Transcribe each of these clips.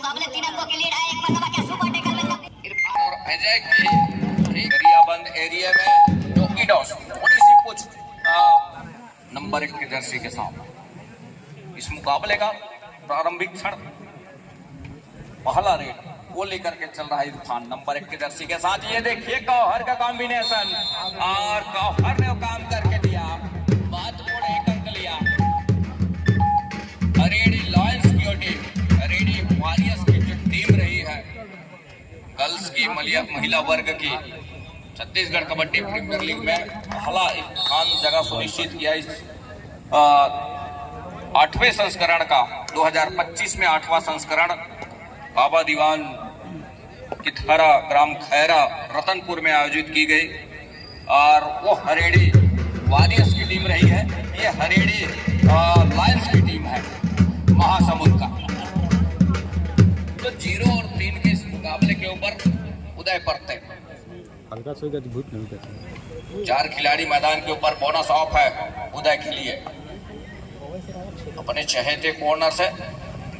मुकाबले 3 अंकों के लीड है। एक मरतबा क्या सुपर टैकल में इरफान और अजय की गरियाबंद एरिया में टोकी टॉस थोड़ी सी कुछ नंबर 1 की जर्सी के साथ इस मुकाबले का प्रारंभिक क्षण पहला रेड वो लेकर के चल रहा है इरफान नंबर 1 की जर्सी के साथ। ये देखिए गौहर का कॉम्बिनेशन और गौहर ने काम करके दिया, महत्वपूर्ण एक अंक लिया। हरेडी लॉयंस की टीम, हरेडी वॉरियर्स की जो टीम रही है गर्ल्स की महिला वर्ग की छत्तीसगढ़ कबड्डी प्रीमियर लीग में पहला स्थान जगह सुनिश्चित किया। इस 8वें संस्करण का 2025 में 8वां संस्करण बाबा दीवान की थारा ग्राम खैरा रतनपुर में आयोजित की गई और वो हरेडी वॉरियर्स की टीम रही है। ये हरेडी लायंस की टीम है महासमुंद का। तो 0 और 3 के इस मुकाबले के ऊपर उदय परते 4 खिलाड़ी मैदान के ऊपर बोनस ऑफ है उदय के लिए अपने चहेते कॉर्नर से,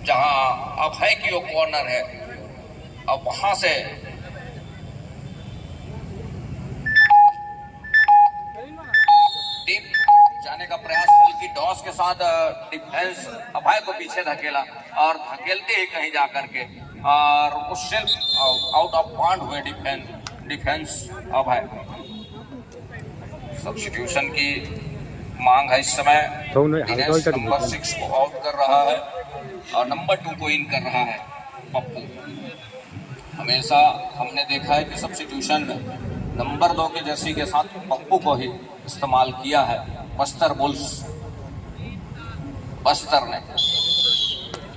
जहां अब है कि वो कॉर्नर है, अब वहां से डीप जाने का प्रयास हल्की टॉस के साथ डिफेंस अभय को पीछे धकेला और धकेलते ही कहीं जाकर के और उस आउट ऑफ बाउंड हुए डिफेंस अभय। सब्स्टिट्यूशन की मांग है इस समय। नंबर 6 को आउट कर रहा है और नंबर 2 को इन कर रहा है पप्पू। हमेशा हमने देखा है कि सब्स्टिट्यूशन नंबर 2 की जर्सी के साथ पप्पू को ही इस्तेमाल किया है बस्तर बुल्स बस्तर ने।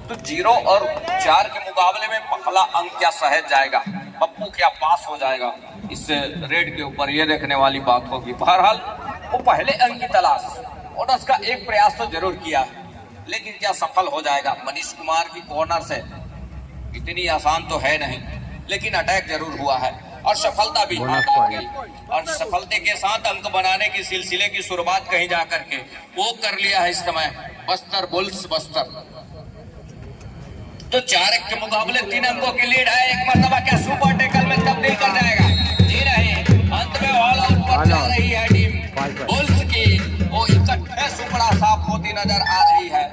तो 0 और 4 के मुकाबले में पहला अंक क्या सहज जाएगा, पप्पू क्या पास हो जाएगा, इस रेड के ऊपर ये देखने वाली बात होगी। बहरहाल वो पहले अंक की तलाश और उसका एक प्रयास तो जरूर किया, लेकिन क्या सफल हो जाएगा। मनीष कुमार की कॉर्नर से इतनी आसान तो है नहीं, लेकिन अटैक जरूर हुआ है और सफलता भी हाथ लग गई और सफलता के साथ अंक बनाने की सिलसिले की शुरुआत कहीं जाकर के वो कर लिया है इस समय बस्तर बुल्स बस्तर। तो 4-1 के मुकाबले 3 अंकों की लीड है। एक मरतबा क्या सुपर टैकल में तब्दील कर जाएगा? जी नहीं, अंत में ऑल आउट पर जा रही है टीम बुल्स की। वो इकट्ठे सुपड़ा साफ होती नजर आ रही है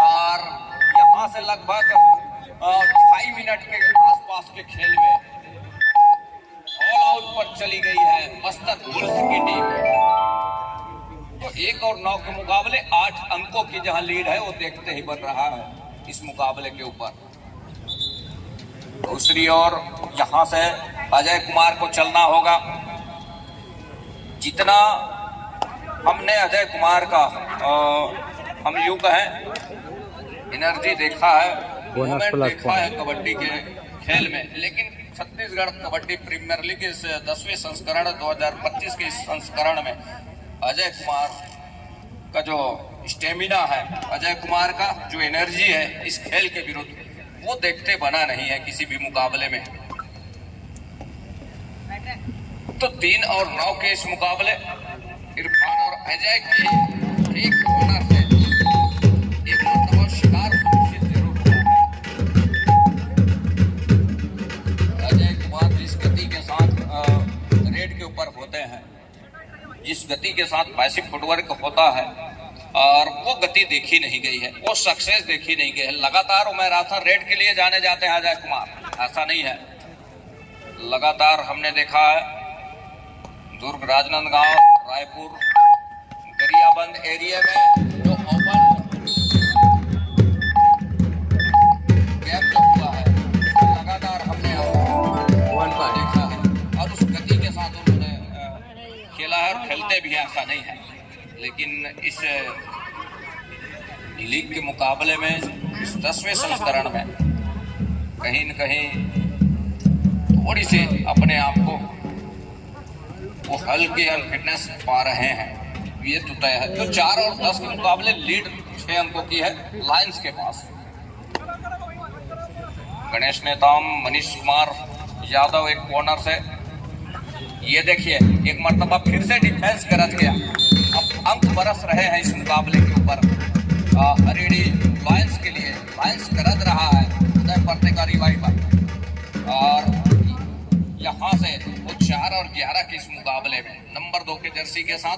और यहाँ से लगभग 2.5 मिनट के आसपास के खेल में ऑल आउट पर चली गई है बस्तर बुल्स की टीम। तो 1 और 9 के मुकाबले 8 अंकों की जहां लीड है वो देखते ही बन रहा है इस मुकाबले के ऊपर। दूसरी ओर यहां से अजय कुमार को चलना होगा। जितना हमने अजय कुमार का हम यूं कहें एनर्जी देखा है, मूवमेंट देखा है कबड्डी के खेल में, लेकिन छत्तीसगढ़ कबड्डी प्रीमियर लीग इस 10वें संस्करण 2025 के इस संस्करण में अजय कुमार का जो स्टेमिना है, अजय कुमार का जो एनर्जी है इस खेल के विरुद्ध, वो देखते बना नहीं है किसी भी मुकाबले में। तो 3 और 9 के इस मुकाबले इरफान और अजय की एक कॉर्नर से एक मरतबा शिकार जरूर हुआ है। अजय कुमार जिस गति के साथ रेड के ऊपर होते हैं, जिस गति के साथ पैसिव फुटवर्क होता है और वो गति देखी नहीं गई है, वो सक्सेस देखी नहीं गई है। लगातार वो मैराथन रेड के लिए जाने जाते हैं अजय कुमार, ऐसा नहीं है। लगातार हमने देखा है दुर्ग राजनांदगांव रायपुर गरियाबंद एरिया में जो ओपन गैप जो हुआ है लगातार हमने देखा है और उस गति के साथ उन्होंने खेला है और खेलते भी हैं, ऐसा नहीं है। लेकिन इस लीग के मुकाबले में इस 10वें संस्करण में कहीं न कहीं थोड़ी सी अपने आप को वो हल्की फिटनेस पा रहे हैं, ये तो तय है। तो 4 और 10 के मुकाबले लीड 6 अंकों की है लायंस के पास। गणेश नेताम मनीष कुमार यादव एक कॉर्नर से, ये देखिए एक मरतबा फिर से डिफेंस गरज गया। अब अंक बरस रहे हैं इस मुकाबले के ऊपर हरेडी लायंस के लिए। लायंस गरज रहा है, उदय परते का रिवाइवल। और यहाँ से वो 4 और 11 के इस मुकाबले में नंबर 2 के जर्सी के साथ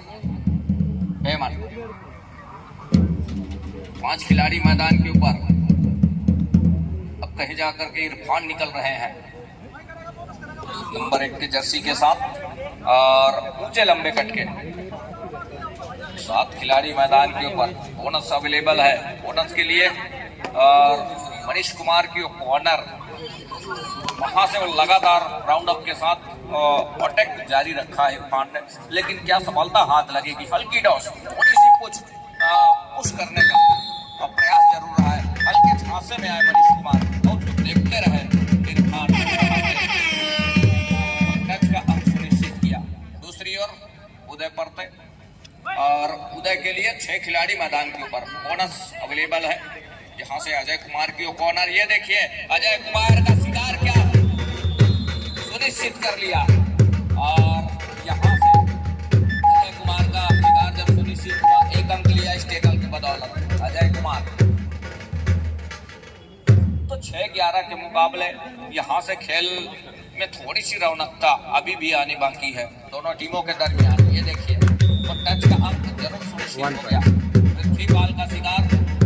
हेमंत। 5 खिलाड़ी मैदान के ऊपर। अब कहीं जाकर के इरफान निकल रहे हैं नंबर 1 के जर्सी के साथ और ऊंचे लंबे कट के। 7 खिलाड़ी मैदान के ऊपर। बोनस अवेलेबल है बोनस के लिए। और मनीष कुमार की कॉर्नर, वहां से वो लगातार राउंड अप के साथ अटैक जारी रखा है इरफान ने, लेकिन क्या सफलता हाथ लगेगी? हल्की डॉस, थोड़ी सी पुश करने का प्रयास जरूर रहा है। हल्के झांसे में आए मनीष कुमार और देखते रहे इरफान टच का अंक सुनिश्चित किया। दूसरी ओर उदय परते और उदय के लिए 6 खिलाड़ी मैदान के ऊपर। बोनस अवेलेबल है। यहाँ से अजय कुमार की कॉर्नर, ये देखिए अजय कुमार का शिकार क्या सुनिश्चित कर लिया। और यहाँ से अजय कुमार का शिकार जब सुनिश्चित हुआ, 1 अंक लिया इस टैकल की बदौलत अजय कुमार। तो 6-11 के मुकाबले यहाँ से खेल में थोड़ी सी रौनकता अभी भी आनी बाकी है दोनों टीमों के दरमियान। ये देखिए तो टच का अंक जरूर सुनिश्चित हो गया। पृथ्वीपाल का शिकार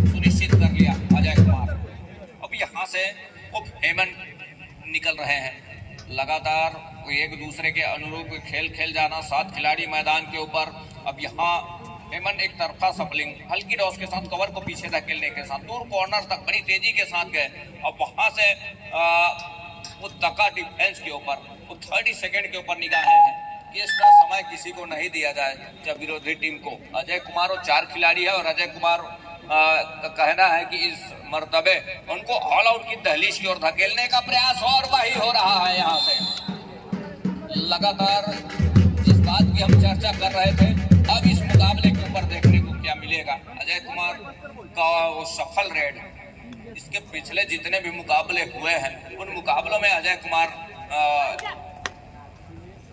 सुनिश्चित कर लिया अजय कुमार। अब यहाँ से वो हेमंत निकल रहे हैं लगातार एक दूसरे के अनुरूप खेल जाना। 7 खिलाड़ी मैदान के ऊपर। अब यहाँ हेमंत एक तरफा सफलिंग हल्की डॉस के साथ कवर को पीछे धकेलने के साथ दूर कॉर्नर तक बड़ी तेजी के साथ गए। अब वहां से वो तका डिफेंस के ऊपर वो 30 सेकंड के ऊपर निगाहें हैं कि इसका समय किसी को नहीं दिया जाए जब विरोधी टीम को। अजय कुमार और 4 खिलाड़ी है और अजय कुमार का कहना है कि इस मर्तबे उनको ऑल आउट की दहलीज की ओर धकेलने का प्रयास और वही हो रहा है। यहाँ से लगातार जिस बात की हम चर्चा कर रहे थे, अब इस मुकाबले के ऊपर देखने को क्या मिलेगा। अजय कुमार का वो सफल रेड, इसके पिछले जितने भी मुकाबले हुए हैं उन मुकाबलों में अजय कुमार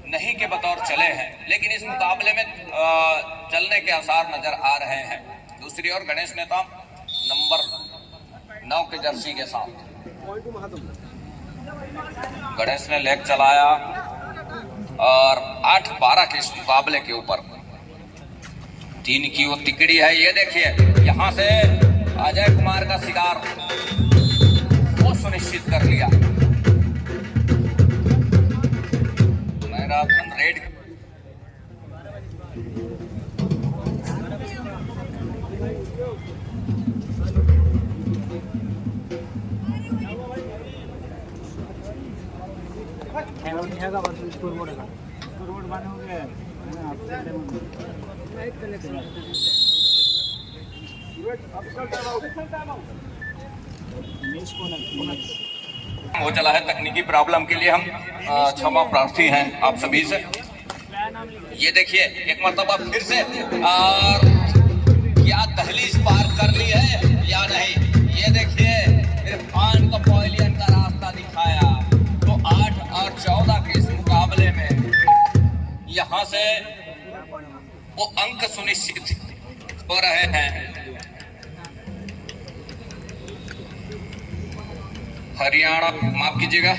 नहीं के बतौर चले हैं, लेकिन इस मुकाबले में चलने के आसार नजर आ रहे हैं। दूसरी ओर गणेश नेताम नंबर 9 के जर्सी के साथ। गणेश ने लेग चलाया और 8-12 के इस मुकाबले के ऊपर 3 की वो तिकड़ी है। ये देखिए यहाँ से अजय कुमार का शिकार वो सुनिश्चित कर लिया। मैराथन रेड स्कोरबोर्ड बंद हो गया। हो चला है तकनीकी प्रॉब्लम के लिए हम क्षमा प्रार्थी हैं आप सभी से। ये देखिए एक मरतबा फिर से और क्या दहलीज पार कर ली है या नहीं। ये देखिए इरफान को पवेलियन का रास्ता दिखाया। तो 8 और 14 के इस मुकाबले में यहाँ से वो अंक सुनिश्चित हो रहे हैं। हरियाणा माफ कीजिएगा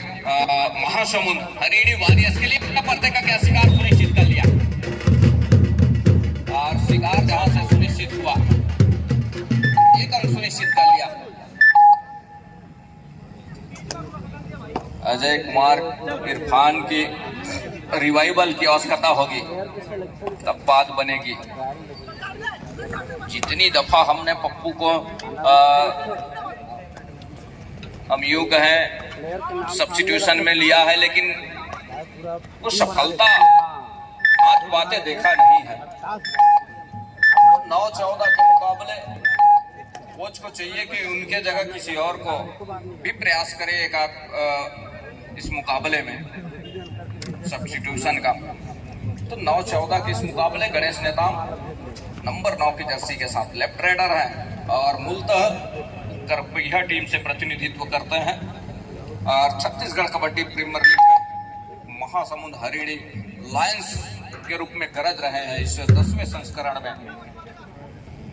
महासमुंद हरियाणी वॉरियर्स के लिए अपना पर्दे का क्या शिकार सुनिश्चित कर लिया। और शिकार जहां से सुनिश्चित हुआ 1 अंक सुनिश्चित कर लिया। अजय कुमार इरफान की रिवाइवल की आवश्यकता होगी तब बात बनेगी। जितनी दफा हमने पप्पू को हम यूं कहें सब्स्टिट्यूशन में लिया है, लेकिन वो सफलता हाथ पाते देखा नहीं है। 9-14 के मुकाबले कोच को चाहिए कि उनके जगह किसी और को भी प्रयास करे एक इस मुकाबले में सब्स्टिट्यूशन का। तो 9-14 के इस मुकाबले गणेश नेताम नंबर 9 की जर्सी के साथ लेफ्ट राइडर है और मूलतः करपैया टीम से प्रतिनिधित्व करते हैं और छत्तीसगढ़ कबड्डी प्रीमियर लीग में महासमुंद हरियाणी लायंस के रूप में गरज रहे हैं। इस 10वें संस्करण में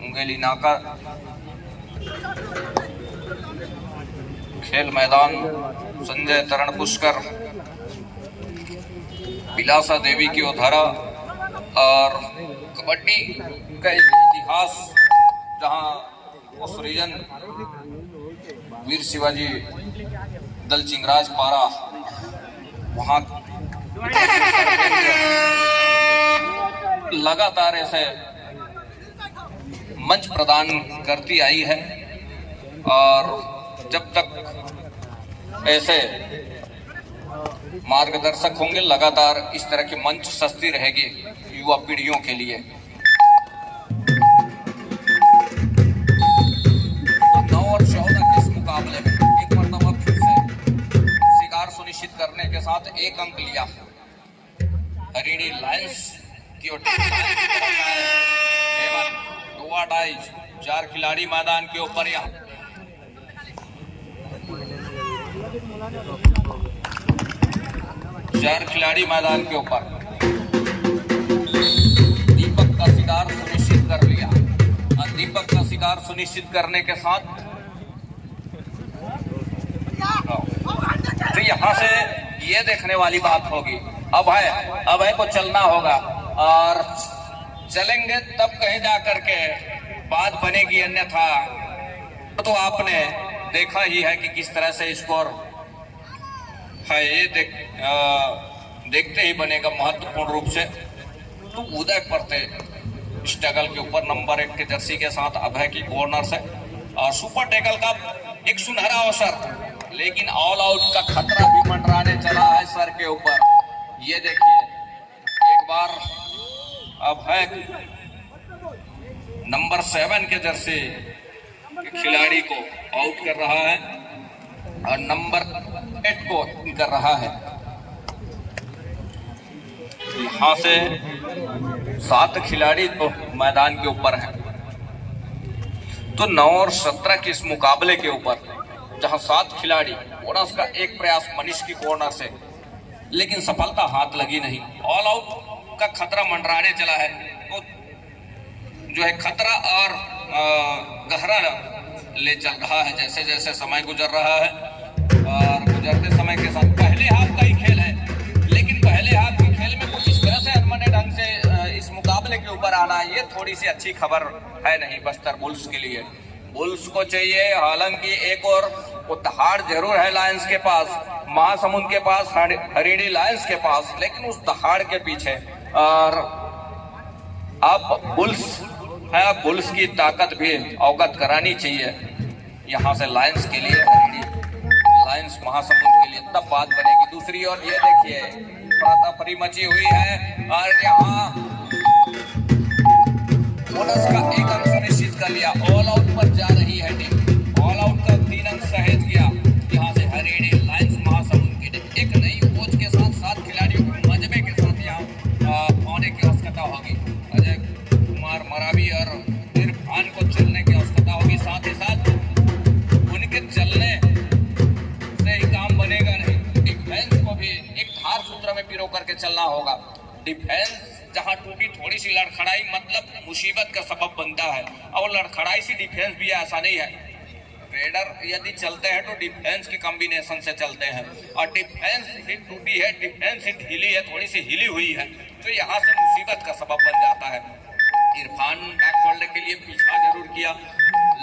उंगेली नाका खेल मैदान संजय तरण पुष्कर बिलासा देवी की ओधारा और कबड्डी का एक इतिहास जहां वो सृजन वीर शिवाजी दल चिंगराज पारा वहां लगातार ऐसे मंच प्रदान करती आई है और जब तक ऐसे मार्गदर्शक होंगे लगातार इस तरह की मंच सस्ती रहेगी युवा पीढ़ियों के लिए। तो 9 और 14 के इस मुकाबले में एक मरतबा फिर से शिकार सुनिश्चित करने के साथ 1 अंक लिया हरिणी लायंस की ओर। 4 खिलाड़ी मैदान के ऊपर यहाँ 4 खिलाड़ी मैदान के ऊपर दीपक का शिकार सुनिश्चित कर लिया और दीपक का शिकार सुनिश्चित करने के साथ तो यहाँ से ये देखने वाली बात होगी अब है को चलना होगा और चलेंगे तब कहीं जा करके बात बनेगी, अन्यथा तो आपने देखा ही है कि किस तरह से स्कोर है ये देखते ही बनेगा महत्वपूर्ण रूप से। तो उदय परते स्ट्रगल के ऊपर नंबर 1 के जर्सी के साथ अभय की कॉर्नर से और सुपर टैकल का एक सुनहरा अवसर, लेकिन ऑल आउट का खतरा भी मंडराने चला है सर के ऊपर। ये देखिए एक बार अभय नंबर 7 के जर्सी के खिलाड़ी को आउट कर रहा है और नंबर 8 को कर रहा है। यहां से 7 खिलाड़ी तो मैदान के ऊपर हैं। तो 9 और 17 के इस मुकाबले के ऊपर जहां 7 खिलाड़ी बोनस का एक प्रयास मनीष की कॉर्नर से, लेकिन सफलता हाथ लगी नहीं। ऑल आउट का खतरा मंडराने चला है। तो जो है खतरा और गहरा ले चल रहा है जैसे जैसे समय गुजर रहा है और गुजरते समय के साथ पहले हाफ का ही खेल है, लेकिन पहले हाफ के खेल में कुछ इस तरह से अनमने ढंग से इस मुकाबले के ऊपर आना ये थोड़ी सी अच्छी खबर है नहीं बस्तर बुल्स के लिए। बुल्स को चाहिए, हालांकि एक और दहाड़ जरूर है लायंस के पास, महासमुंद के पास, हरिणी लायंस के पास, लेकिन उस दहाड़ के पीछे और अब बुल्स है, बुल्स की ताकत भी अवगत करानी चाहिए यहाँ से लायंस के लिए, लायंस महासमुंद के लिए, तब बात बनेगी। दूसरी ओर ये देखिए परी मची हुई है और यहाँ बोनस का 1 अंक सुनिश्चित कर लिया। ऑल आउट पर जा रही है टीम, ऑल आउट का 3 अंक सहेज किया यहाँ से हरिणी लायंस महासमुंद की टीम। एक नई कोच के साथ 7 खिलाड़ियों के मजबे के साथ यहाँ होने की आवश्यकता होगी। अजय कुमार मरावी और इरफान को चलने की आवश्यकता होगी, साथ ही साथ उनके चलने से ही काम बनेगा नहीं। डिफेंस को भी एक धार सूत्र में पिरो करके चलना होगा। डिफेंस जहां टूटी थोड़ी सी लड़खड़ाई मतलब मुसीबत का सबब बनता है, और लड़खड़ाई सी डिफेंस भी ऐसा नहीं है। रेडर यदि चलते हैं तो डिफेंस के कॉम्बिनेशन से चलते हैं और डिफेंस हिट टूटी है, डिफेंस हिट हिली है, थोड़ी सी हिली हुई है, तो यहाँ से मुसीबत का सबब बन जाता है। इरफान बैक खोलने के लिए पीछा जरूर किया,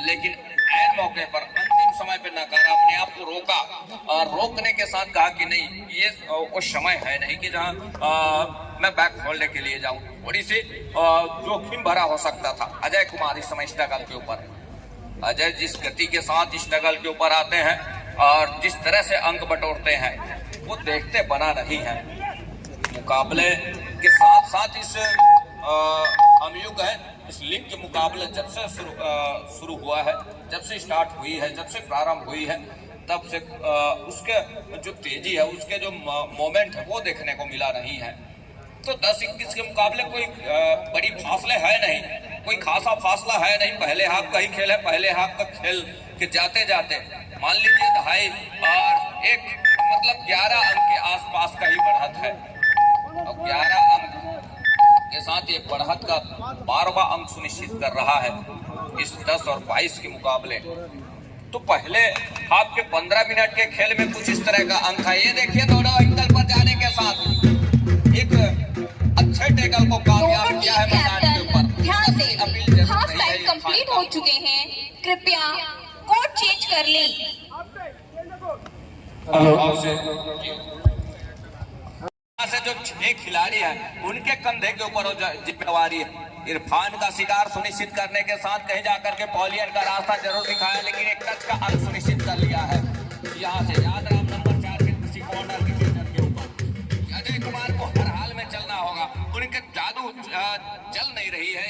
लेकिन ऐन मौके पर अंतिम समय पर नकारा, अपने आप को रोका और रोकने के साथ कहा कि नहीं ये वो समय है नहीं कि जहां मैं बैक खोलने के लिए जाऊं। थोड़ी सी जोखिम भरा हो सकता था। अजय कुमार इस समय स्ट्रगल के ऊपर, अजय जिस गति के साथ स्ट्रगल के ऊपर आते हैं और जिस तरह से अंक बटोरते हैं वो देखते बना नहीं है। मुकाबले के साथ साथ इस हमयुग है, इस लीग के मुकाबले जब से शुरू हुआ है, जब से स्टार्ट हुई है, जब से प्रारंभ हुई है, तब से उसके जो तेजी है, उसके जो मोमेंट है वो देखने को मिला नहीं है। तो 10-21 के मुकाबले कोई बड़ी फासले है नहीं, कोई खासा फासला है नहीं। पहले हाफ का ही खेल है, पहले हाफ का खेल के जाते जाते मान लीजिए 2.5 और 1 मतलब 11 अंक के आसपास का ही बढ़त है और 11 अंक के साथ ये बढ़त का 12वां अंक सुनिश्चित कर रहा है इस 10 और 22 के मुकाबले। तो तो पहले हाफ के 15 मिनट के खेल में कुछ इस तरह का अंक है। ये देखिए दोनों एंगल पर जाने के साथ एक अच्छे टैकल को कामयाब किया है मैदान के ऊपर। ध्यान दें, हाफ टाइम कंप्लीट हो चुके हैं, कृपया कोर्ट चेंज कर लें। यहाँ से जो 6 खिलाड़ी हैं उनके कंधे के ऊपर जिम्मेवारी है। इरफान का शिकार सुनिश्चित करने के साथ कहीं जाकर के पॉलियन का रास्ता जरूर दिखाया, लेकिन एक टच का अंक सुनिश्चित कर लिया है। यहाँ से याद राम नंबर 4 के किसी कॉर्नर के क्षेत्र के ऊपर अजय कुमार को हर हाल में चलना होगा। उनके जादू चल नहीं रही है,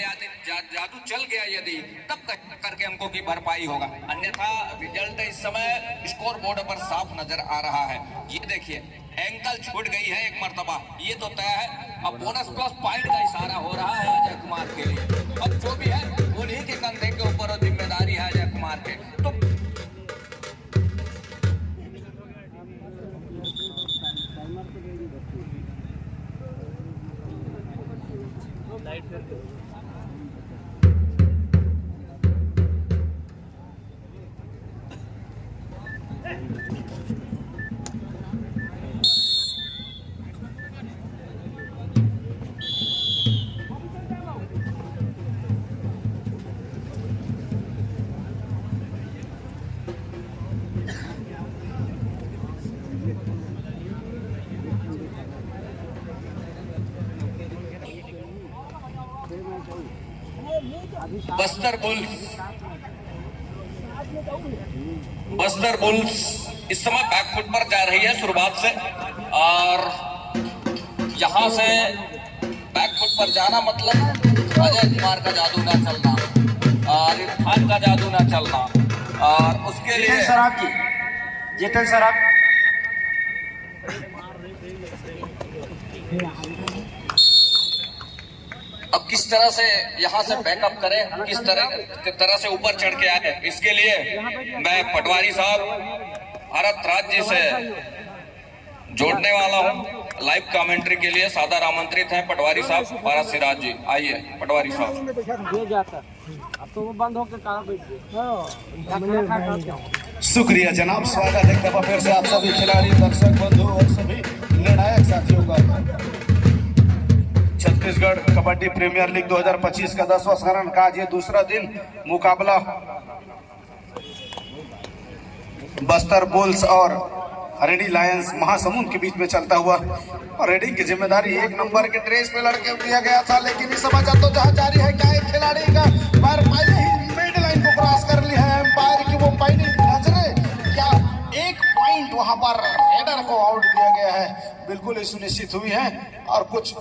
जादू चल गया यदि तब करके अंकों की भरपाई होगा, अन्यथा रिजल्ट इस समय स्कोर बोर्ड पर साफ नजर आ रहा है। ये देखिए एंकल छूट गई है एक मर्तबा, ये तो तय है। अब बोनस प्लस पॉइंट का इशारा हो रहा है अजय कुमार के लिए। अब जो भी है उन्हीं के कंधे के ऊपर जिम्मेदारी है अजय कुमार के। तो बस्तर बुल्स इस समय बैकफुट पर जा रही है शुरुआत से, और यहां से बैकफुट पर जाना मतलब अजय कुमार का जादू ना चलना और इरफान का जादू ना चलना, और उसके लिए जीतन सराब अब किस तरह से यहाँ से बैकअप करें, किस तरह से ऊपर चढ़ के आए, इसके लिए मैं पटवारी साहब भारत राज्य से जोड़ने वाला हूँ। लाइव कमेंट्री के लिए सादर आमंत्रित हैं पटवारी साहब भारत सिराज जी। आइए पटवारी साहब। अब तो वो बंद होकर कहाँ बैठ। शुक्रिया जनाब, स्वागत है एक दफा फिर से आप सभी खिलाड़ी, दर्शक बंधु और सभी निर्णायक साथियों का। छत्तीसगढ़ कबड्डी प्रीमियर लीग 2025 का 10वां संस्करण का आज ये दूसरा दिन मुकाबला बस्तर बुल्स और रेडी लायंस महासमुंद के बीच में चलता हुआ, और रेडिंग की जिम्मेदारी 1 नंबर के ड्रेस पे लड़के को दिया गया था, लेकिन इस समय तो जहां जारी है क्या एक खिलाड़ी का बार पहले ही मिड लाइन को क्रॉस कर लिया है। एम्पायर की वो पहली नजरें, क्या 1 पॉइंट वहां पर हेडर को आउट किया गया है, बिल्कुल ही सुनिश्चित हुई है। और कुछ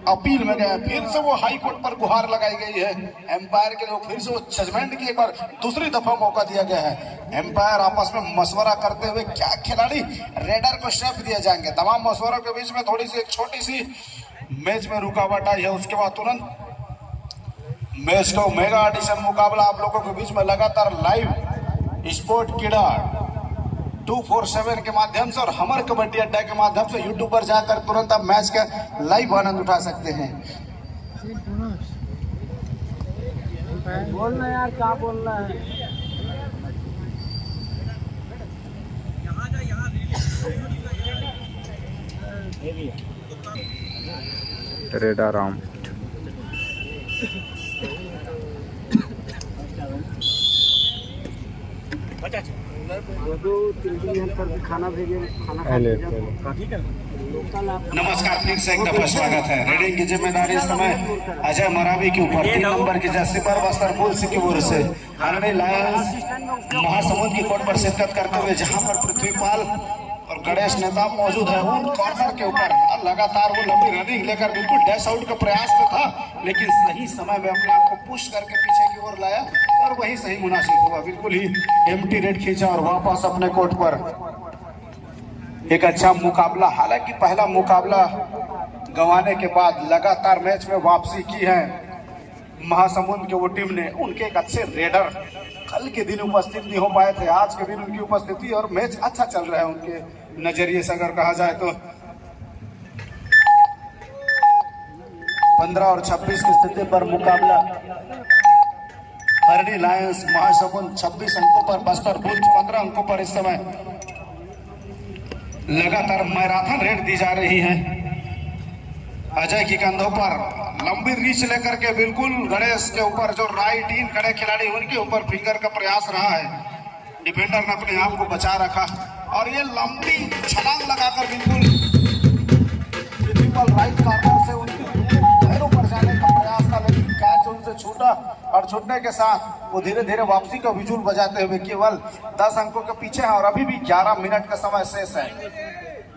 अपील में गए, फिर से वो हाई कोर्ट पर गुहार लगाई गई है एम्पायर के लिए, फिर से वो जजमेंट की एक बार दूसरी दफा मौका दिया गया है। एम्पायर आपस में मशवरा करते हुए क्या खिलाड़ी रेडर को श्रेय दिए जाएंगे। तमाम मशवरों के बीच में थोड़ी सी एक छोटी सी मैच में रुकावट आई है, उसके बाद तुरंत मैच को मेगा एडिशन मुकाबला आप लोगों के बीच में लगातार लाइव स्पोर्ट कीड़ा 247 के माध्यम से और हमर कबड्डी अड्डा के माध्यम से यूट्यूब पर जाकर तुरंत आप मैच का लाइव आनंद उठा सकते हैं। बोलना यार, क्या बोलना है। रेडा राम खाना भेजे, नमस्कार, फिर से एक दफा स्वागत है। रेडिंग की जिम्मेदारी इस समय अजय मरावी के ऊपर 3 नंबर की जर्सी पर बस्तर बुल्स की ओर से रेडी लायंस महासमुंद की कोर्ट पर शिरकत करते हुए, जहां पर पृथ्वीपाल और गणेश नेता मौजूद है, उन कॉर्नर के ऊपर लगातार वो लंबी रनिंग लेकर बिल्कुल डैश आउट का प्रयास में था, लेकिन सही समय में अपने आप को पुश करके पीछे की ओर लाया और वही सही मुनासिब हुआ। बिल्कुल ही एम्प्टी रेड खींचा और वापस अपने कोर्ट पर एक अच्छा मुकाबला। हालांकि पहला मुकाबला गंवाने के बाद लगातार मैच में वापसी की है महासमुंद की वो टीम ने। उनके एक अच्छे रेडर कल के दिन उपस्थित नहीं हो पाए थे, आज के दिन उनकी उपस्थिति और मैच अच्छा चल रहा है उनके नजरिए से अगर कहा जाए तो। 15 और 26 की स्थिति पर मुकाबला हरणी लायंस महासमुंद 26 अंकों पर, बस्तर बुल्स 15 अंकों पर इस समय लगातार मैराथन रेड दी जा रही है। अजय की कंधों पर लंबी रीच लेकर के बिल्कुल गणेश के ऊपर जो राइट इन खड़े खिलाड़ी उनके ऊपर फिंगर का प्रयास रहा है। डिफेंडर ने अपने आप को बचा रखा और ये लंबी छलांग लगाकर बिल्कुल राइट कॉर्नर से उनके पैरों पर जाने का प्रयास था, लेकिन कैच उनसे छूटा और छूटने के साथ वो धीरे धीरे वापसी का विजुअल बजाते हुए केवल 10 अंकों के पीछे हैं और अभी भी 11 मिनट का समय शेष है।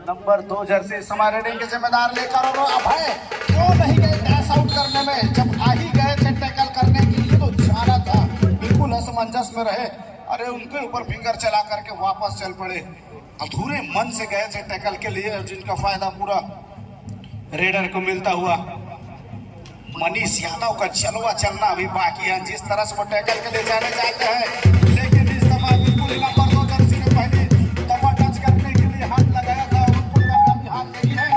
नंबर 2 जर्सी समय रेडिंग के जिम्मेदार लेकर और अभय क्यों नहीं गए डैश आउट करने में, जब आ ही गए थे टैकल करने के लिए तो जाना था, बिल्कुल असमंजस में रहे। अरे उनके ऊपर फिंगर चला करके वापस चल पड़े, अधूरे मन से गए थे टैकल के लिए, जिनका फायदा पूरा रेडर को मिलता हुआ। मनीष यादव का चलवा चलना अभी बाकी है, जिस तरह से वो टैकल के लिए जाने जाते हैं, लेकिन इस समय बिल्कुल नंबर 2 जर्सी ने पहले दफा टच करने के लिए हाथ लगाया था, उनको हाथ नहीं है,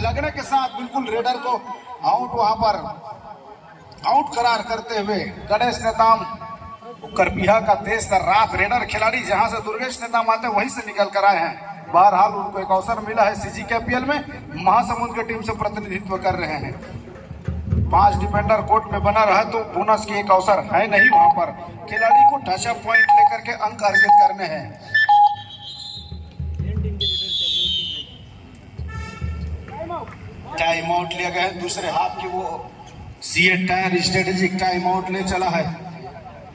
लगने के साथ बिल्कुल रेडर को आउट वहां पर आउट करार करते हुए गणेश नेताम करपिया का तेज रात रेडर खिलाड़ी जहां से दुर्गेश नेताम आते वहीं से निकल कर आए हैं। बहरहाल उनको एक अवसर मिला है CGKPL में, महासमुंद की टीम से प्रतिनिधित्व कर रहे हैं। 5 डिफेंडर कोर्ट में बना रहा तो बोनस की एक अवसर है नहीं, वहां पर खिलाड़ी को टचअप पॉइंट लेकर के अंक अर्जित करने हैं। टाइम आउट लिया गया है, दूसरे हाफ की वो CA tyre strategic time out ले चला है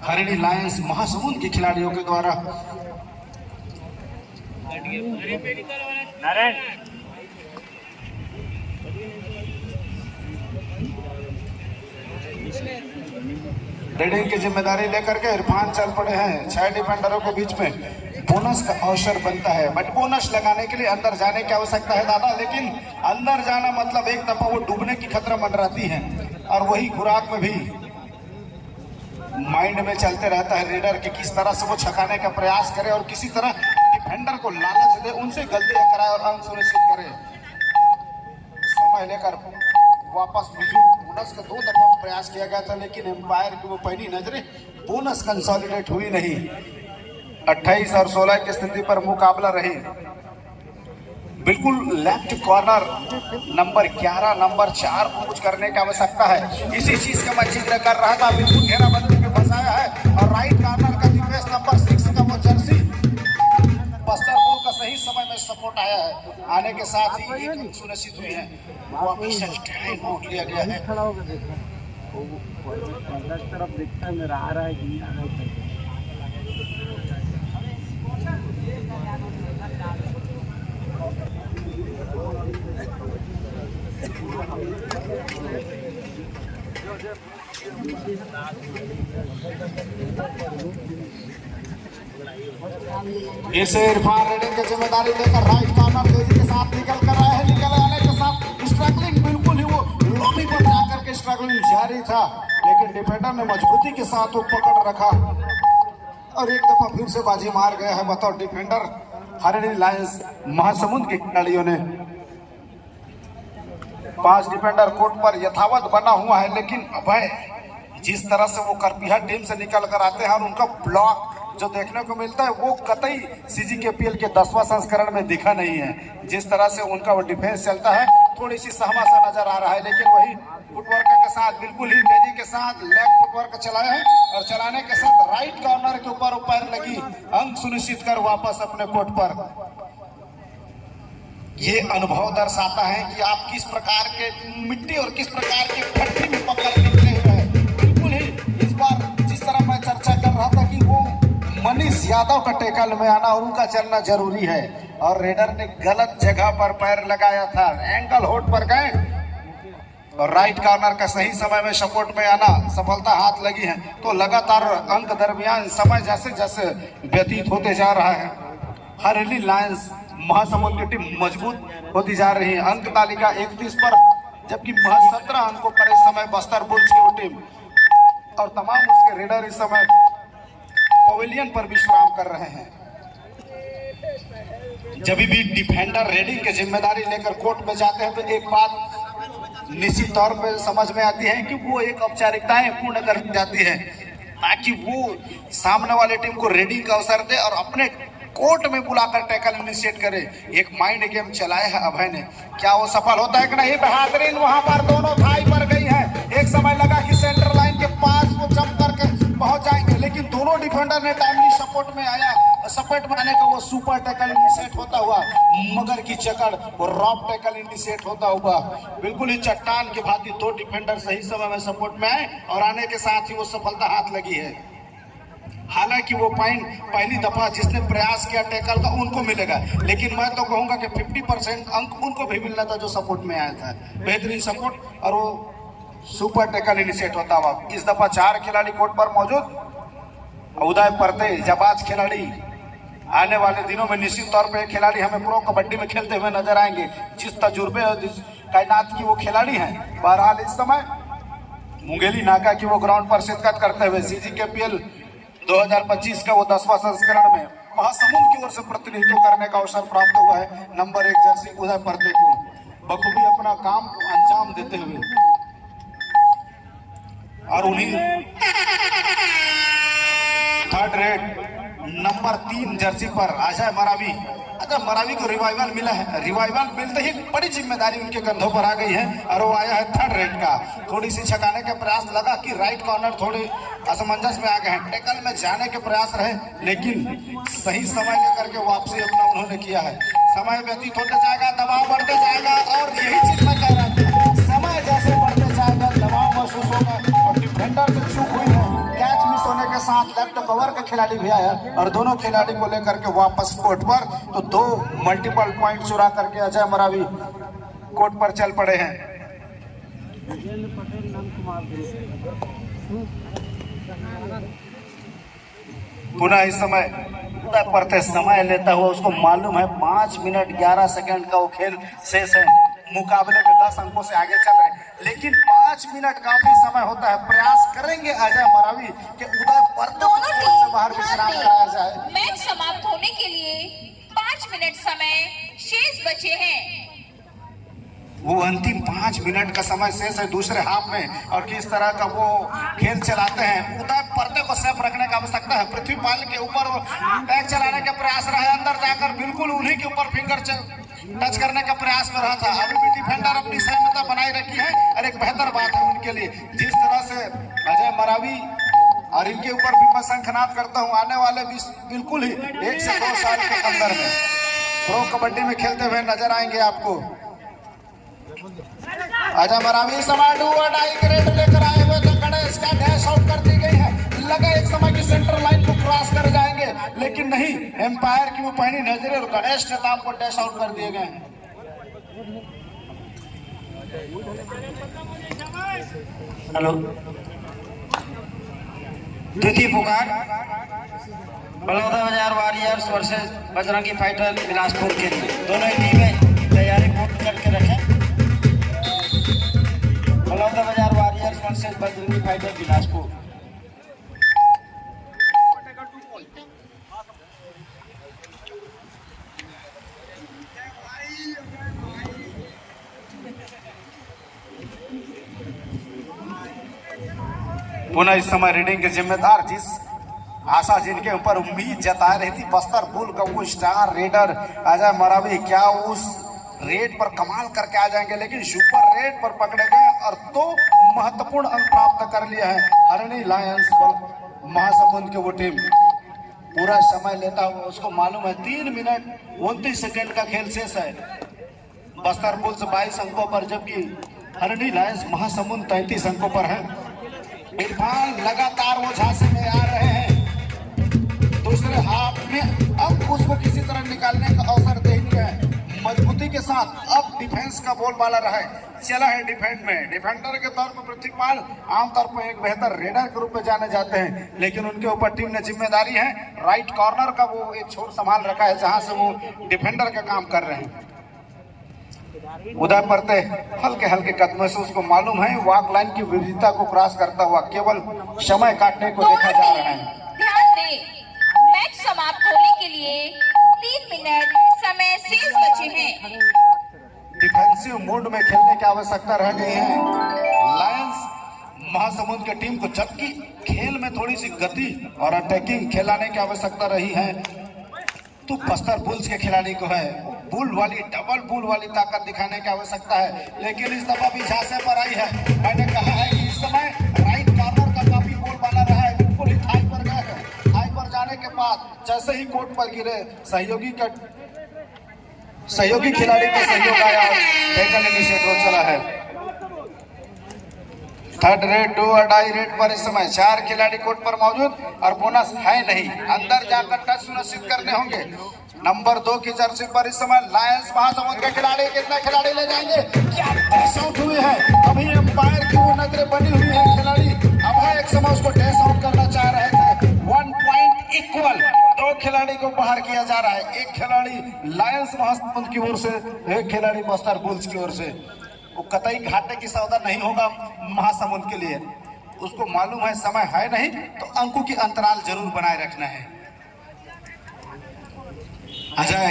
हरिणी लायंस महासमुंद के खिलाड़ियों के द्वारा। रेडिंग की जिम्मेदारी लेकर के इरफान चल पड़े हैं। 6 डिफेंडरों के बीच में बोनस का अवसर बनता है, बट बोनस लगाने के लिए अंदर जाने की आवश्यकता है दादा, लेकिन अंदर जाना मतलब एक दफा वो डूबने की खतरा मंडराती है और वही खुराक में भी माइंड में चलते रहता है रेडर कि किस तरह से वो छकाने का प्रयास करे और किसी तरह डिफेंडर को लालच दे, उनसे गलतियां कराए और अंक सुनिश्चित करे। समय लेकर वापस बोनस का 2 दफा प्रयास किया गया था, लेकिन एम्पायर की वो पहली नजरें बोनस कंसोलिडेट हुई नहीं। 28 और 16 की स्थिति पर मुकाबला रही। बिल्कुल लेफ्ट कॉर्नर नंबर 11 नंबर 4 को कुछ करने की आवश्यकता है, इसी चीज का मैं जिक्र कर रहा था। बिल्कुल घेराबंदी में फंसाया है और राइट कॉर्नर का डिफेंस नंबर 6 का वो जर्सी बस्तर बुल का सही समय में सपोर्ट आया है, आने के साथ ही एक अंक सुनिश्चित हुई है। वापस टाइम आउट लिया गया है। खड़ा होकर देखा वो तरफ देखता है, मेरा आ रहा है कि नहीं आ रहा है। फिर से इरफान रेडिंग की जिम्मेदारी लेकर राइट कॉर्नर तेजी के साथ निकल कर रहा है। निकल आने के साथ स्ट्रगलिंग बिल्कुल ही वो लॉबी पर जाकर के स्ट्रगलिंग जारी था, लेकिन डिफेंडर ने मजबूती के साथ वो पकड़ रखा और एक दफा फिर से बाजी मार गया है बतौर डिफेंडर हरिणी लायंस महासमुंद के खिलाड़ियों ने। 5 डिफेंडर कोर्ट पर यथावत बना हुआ है, लेकिन अभय जिस तरह से वो करपिया टीम से निकल कर आते हैं और उनका ब्लॉक जो देखने को मिलता है वो कतई CGKPL के 10वां संस्करण में दिखा नहीं है। जिस तरह से उनका वो डिफेंस चलता है थोड़ी सी सहमा सा नजर आ रहा है, लेकिन वही फुटवर्क के साथ बिल्कुल ही तेजी के साथ लेग फुटवर्क चलाए हैं और चलाने के साथ राइट कॉर्नर के ऊपर पैर लगी, अंक सुनिश्चित कर वापस अपने कोर्ट पर। ये अनुभव दर्शाता है कि आप किस प्रकार के मिट्टी और किस प्रकार के भट्टी में पकड़ निकले हुए हैं। बिल्कुल ही इस बार जिस तरह मैं चर्चा कर रहा था कि वो मनीष यादव का टैकल में आना और उनका चलना जरूरी है, और रेडर ने गलत जगह पर पैर लगाया था, एंकल होल्ड पर गए और राइट कॉर्नर का सही समय में सपोर्ट में आना, सफलता हाथ लगी है। तो लगातार अंक दरमियान समय जैसे जैसे व्यतीत होते जा रहा है, हरिणी लायंस महासमुंद की टीम मजबूत होती जा रही है। अंक तालिका 31 पर, जबकि महज 17 अंकों पर इस समय बस्तर बुल्स की टीम और तमाम उसके रेडर इस समय पवेलियन पर विश्राम कर रहे हैं। जब भी डिफेंडर रेडिंग की जिम्मेदारी लेकर कोर्ट में जाते हैं तो एक बात निश्चित तौर पर समझ में आती है कि वो एक औपचारिकताएं पूर्ण कर जाती है। ताकि वो सामने वाले टीम को रेडिंग का अवसर दे और अपने कोर्ट में बुलाकर टैकल इनिशिएट करे। एक माइंड गेम चलाया है अभय ने, क्या वो सफल होता है कि नहीं? बेहतरीन, वहां पर दोनों थाई पर गई है। एक समय लगा कि सेंटर लाइन के पास वो जंप करके पहुंच जाएंगे, लेकिन दोनों डिफेंडर ने टाइमली सपोर्ट में आया। सपोर्ट में आने का वो सुपर टैकल इनिशिएट होता हुआ, मगर की चकड़ वो रॉप टैकल इनिशिएट होता हुआ, बिल्कुल ही चट्टान के भांति दो डिफेंडर सही समय में सपोर्ट में आए और आने के साथ ही वो सफलता हाथ लगी है। हालांकि वो पॉइंट पहली दफा जिसने प्रयास किया टैकल का उनको मिलेगा, लेकिन मैं तो कहूंगा कि 50% अंक उनको भी मिलना था जो सपोर्ट में आया था। बेहतरीन सपोर्ट और वो सुपर टैकल इनिशिएट होता हुआ। इस दफा 4 खिलाड़ी कोर्ट पर मौजूद। उदय परते जाबाज खिलाड़ी, आने वाले दिनों में निश्चित तौर पे खिलाड़ी हमें प्रो कबड्डी में खेलते हुए नजर आएंगे, जिस तजुर्बे और जिस कायनात की वो खिलाड़ी हैं। बहरहाल इस समय मुंगेली नाका की वो ग्राउंड पर शिरकत करते हुए CGKPL 2025 का वो 10वां संस्करण में महासमुंद की ओर से प्रतिनिधित्व करने का अवसर प्राप्त हुआ है। नंबर 1 जर्सी उदय परते को बखूबी अपना काम को अंजाम देते हुए और उन्हीं थर्ड रेड नंबर 3 जर्सी पर अजय मरावी। अजय मरावी को रिवाइवल मिला है। रिवाइवल मिलते ही बड़ी जिम्मेदारी उनके कंधों पर आ गई है और वो आया है थर्ड रेड का। थोड़ी सी छकाने के प्रयास लगा कि राइट कॉर्नर थोड़े असमंजस में आ गए हैं। टैकल में जाने के प्रयास रहे, लेकिन सही समय लेकर के वापसी अपना उन्होंने किया है। समय व्यतीत होते जाएगा, दबाव बढ़ते जाएगा और यही चीज मैं कह रहा था, समय जैसे बढ़ते जाएगा दबाव महसूस होगा। और डिफेंडर से चूक हुई है, कैच मिस होने के साथ लेफ्ट कवर का खिलाड़ी भी आया और दोनों खिलाड़ी को लेकर के वापस कोर्ट पर, तो 2 मल्टीपल पॉइंट चुरा करके अजय मरावी कोर्ट पर चल पड़े हैं। पुनः इस समय पड़ते समय लेता हुआ, उसको मालूम है 5 मिनट 11 सेकंड का वो खेल शेष है। मुकाबले में 10 अंकों से आगे चल रहे हैं, लेकिन 5 मिनट काफी समय होता है। प्रयास करेंगे अजय मरावी कि उदय परते दोनों से बाहर विश्राम कराया जाए। मैच समाप्त होने के लिए 5 मिनट समय शेष बचे हैं। वो अंतिम 5 मिनट का समय शेष है दूसरे हाफ में, और किस तरह का वो खेल चलाते हैं। उदय परते को सेफ रखने की आवश्यकता है। पृथ्वीपाल के ऊपर टैग चलाने के प्रयास रहे, अंदर जाकर बिल्कुल उन्हीं के ऊपर फिंगर टच करने का प्रयास में रहा था। अभी भी डिफेंडर अपनी सहमता बनाई रखी है और एक बेहतर बात है उनके लिए। जिस तरह से अजय मरावी और इनके ऊपर भी मैं शंखनाद करता हूँ, आने वाले बिल्कुल ही 1 से 2 साल के अंदर में प्रो कबड्डी में खेलते हुए नजर आएंगे आपको। अजय मरावी समय डू और डाई ग्रेड लेकर आए हुए थे, गणेश का डैश आउट कर दी गई है। लगा एक समय की सेंटर लाइन को क्रॉस कर जाएंगे, लेकिन नहीं, एम्पायर की वो पहली नजरें और गणेश नेताम को डैश आउट कर दिए गए हैं। हेलो, द्वितीय पुकार बलौदा बाजार warriors versus Bajrangi fighter Bilaspur के लिए। दोनों टीमें तैयारी पूर्ण करके रखें। बलौदा बाजार warriors versus Bajrangi fighter Bilaspur. पुनः इस समय रीडिंग के जिम्मेदार, जिस आशा जिनके ऊपर उम्मीद जता रही थी बस्तर बुल का वो स्टार रेडर अजय मरावी, क्या उस रेड पर कमाल करके आ जाएंगे? लेकिन सुपर रेड पर पकड़े गए और 2 महत्वपूर्ण अंक प्राप्त कर लिया है हरणी लायंस महासमुंद के वो टीम। पूरा समय लेता हुआ उसको मालूम है 3 मिनट 29 सेकंड का खेल शेष है। बस्तर बुल्स 22 अंकों पर, जबकि हरणी लायंस महासमुंद 33 अंकों पर है। इरफान लगातार वो झांसे में आ रहे हैं। दूसरे हाफ में अब उसको किसी तरह निकालने का अवसर दे ही है। मजबूती के साथ अब डिफेंस का बोलबाला रहा है, चला है डिफेंड में। डिफेंडर के तौर पर पृथ्वीपाल आमतौर पर एक बेहतर रेडर के रूप में जाने जाते हैं, लेकिन उनके ऊपर टीम ने जिम्मेदारी है राइट कॉर्नर का वो एक छोर संभाल रखा है, जहां से वो डिफेंडर का काम कर रहे हैं। उदय परते हल्के हल्के कदमों से, उसको मालूम है वॉक लाइन की विविधता को क्रॉस करता हुआ केवल समय काटने को देखा जा रहा है। ध्यान दें, मैच समाप्त होने के लिए 3 मिनट समय शेष बचे हैं। डिफेंसिव मोड में खेलने की आवश्यकता रह गई है। लायंस महासमुंद की टीम को, जबकि खेल में थोड़ी सी गति और अटैकिंग खिलाने की आवश्यकता रही है, तो बस्तर बुल्स के खिलाड़ी को है बुल वाली, डबल बुल वाली ताकत दिखाने की आवश्यकता है। लेकिन इस दफा भी झांसे पर आई है। मैंने कहा है कि इस समय राइट कॉर्नर का काफी गोल बना रहा है, बिल्कुल ही थाई पर गए हैं। थाई पर जाने के बाद जैसे ही कोर्ट पर गिरे, सहयोगी खिलाड़ी का सहयोग आया, टैकल इनिशिएट चला है। थर्ड रेड, डू और डाई रेड पर इस समय 4 खिलाड़ी कोर्ट पर मौजूद और बोनस है नहीं, अंदर जाकर टच सुनिश्चित करने होंगे। नंबर 2 की जर्सी पर इस समय लायंस महासमुंद के खिलाड़ी, कितने खिलाड़ी ले जाएंगे, क्या डैश आउट हुए हैं। अभी अंपायर की वो नजरें बनी हुई है, खिलाड़ी अब है एक समय उसको डैश आउट करना चाह रहे थे। 1 पॉइंट इक्वल, 2 खिलाड़ी को बाहर किया जा रहा है, एक खिलाड़ी लायंस महासमुंद की ओर से, एक खिलाड़ी बस्तर बुल्स की ओर से। वो कतई घाटे की सौदा नहीं होगा महासमुंद के लिए, उसको मालूम है समय है नहीं, तो अंकों की अंतराल जरूर बनाए रखना है। अजय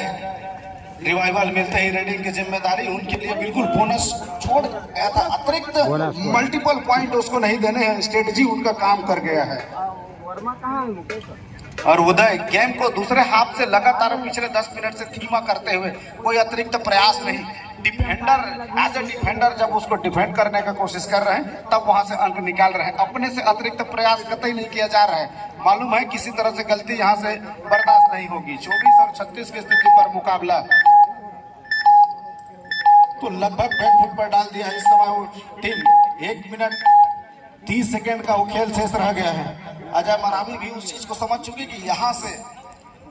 रिवाइवल मिलते ही रेडिंग की जिम्मेदारी उनके लिए बिल्कुल बोनस छोड़ गया था, अतिरिक्त मल्टीपल पॉइंट उसको नहीं देने हैं, स्ट्रेटजी उनका काम कर गया है। वर्मा कहाँ है मुकेश? और उदय गेम को दूसरे हाफ से लगातार पिछले 10 मिनट से धीमा करते हुए कोई अतिरिक्त प्रयास नहीं। डिफेंडर एज ए डिफेंडर जब उसको डिफेंड करने का कोशिश कर रहे हैं, तब वहां से अंक निकाल रहे हैं, अपने से अतिरिक्त प्रयास कतई नहीं किया जा रहा है। मालूम है किसी तरह से गलती यहां से बर्दाश्त नहीं होगी। 24 और 36 की स्थिति पर मुकाबला तो लगभग बैकफुट पर डाल दिया इस समय वो टीम। 1 मिनट 30 सेकेंड का वो खेल शेष रह गया है। अजय मरावी भी उस चीज को समझ चुकी कि यहाँ से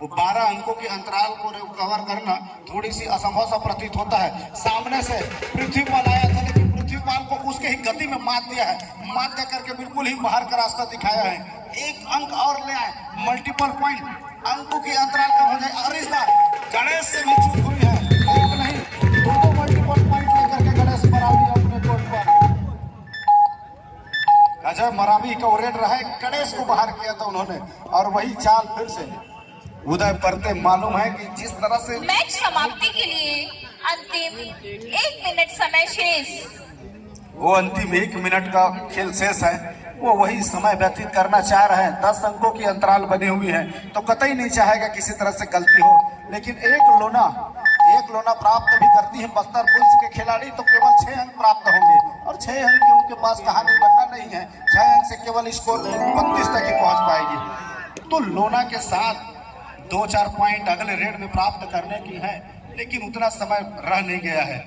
वो 12 अंकों के अंतराल को कवर करना थोड़ी सी असंभव सा प्रतीत होता है। सामने से पृथ्वीपाल आया था, लेकिन पृथ्वीपाल को उसके ही गति में मात दिया है, मात दे करके बिल्कुल ही बाहर का रास्ता दिखाया है। 1 अंक और ले आए, मल्टीपल पॉइंट, अंकों की अंतराल कम हो जाए। और इस बार गणेश से भी चूक हुई है, एक नहीं 2 मल्टीपल पॉइंट लेकर के गणेश मरावी अपने कोर्ट पर। अजय मरावी का रेड रहा है, गणेश को बाहर किया था उन्होंने, और वही चाल फिर से उदय परते। मालूम है कि जिस तरह से मैच समाप्ति के लिए अंतिम 1 मिनट समय शेष, वो अंतिम 1 मिनट का खेल शेष है, वो वही समय व्यतीत करना चाह रहे हैं। 10 अंकों की अंतराल बनी हुई है, तो कतई नहीं चाहेगा किसी तरह से गलती हो। लेकिन एक लोना प्राप्त भी करती है बस्तर बुल्स के खिलाड़ी, तो केवल 6 अंक प्राप्त होंगे, और 6 अंक की उनके पास कहानी बनना नहीं है। 6 अंक से केवल स्कोर 32 तक ही पहुंच पाएगी। तो लोना के साथ 2-4 पॉइंट अगले रेड में प्राप्त करने की है, लेकिन उतना समय रह नहीं गया है।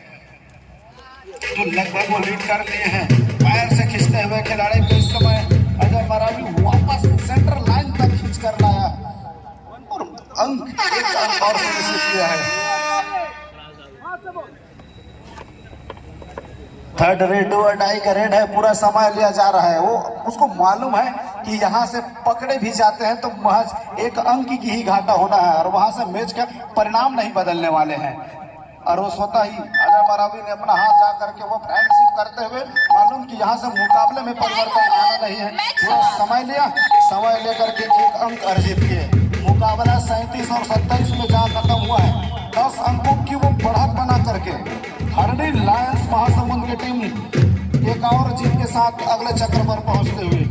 तो लगभग वो लीड कर लिए हैं। पैर से खींचते हुए खिलाड़ी को इस समय अजय मरावी वापस सेंटर लाइन तक खींच कर लाया और अंक 1 अंक और सुनिश्चित किया है। थर्ड रेड और डाई का रेड है, पूरा समय लिया जा रहा है। वो उसको मालूम है कि यहाँ से पकड़े भी जाते हैं तो महज 1 अंक की ही घाटा होना है, और वहां से मैच का परिणाम नहीं बदलने वाले हैं। और वो स्वतः ही अजय मरावी ने अपना हाथ जा करके वो फ्रेंडशिप करते हुए मालूम कि यहाँ से मुकाबले में परिवर्तन आना नहीं है, थोड़ा समय लिया, समय लेकर के 1 अंक अर्जित किए। मुकाबला 37 और 27 में जहाँ खत्म हुआ है, 10 अंकों की वो बढ़त बना करके हरणी लायंस महासमुंद की टीम एक और जीत के साथ अगले चक्र पर पहुंचते हुए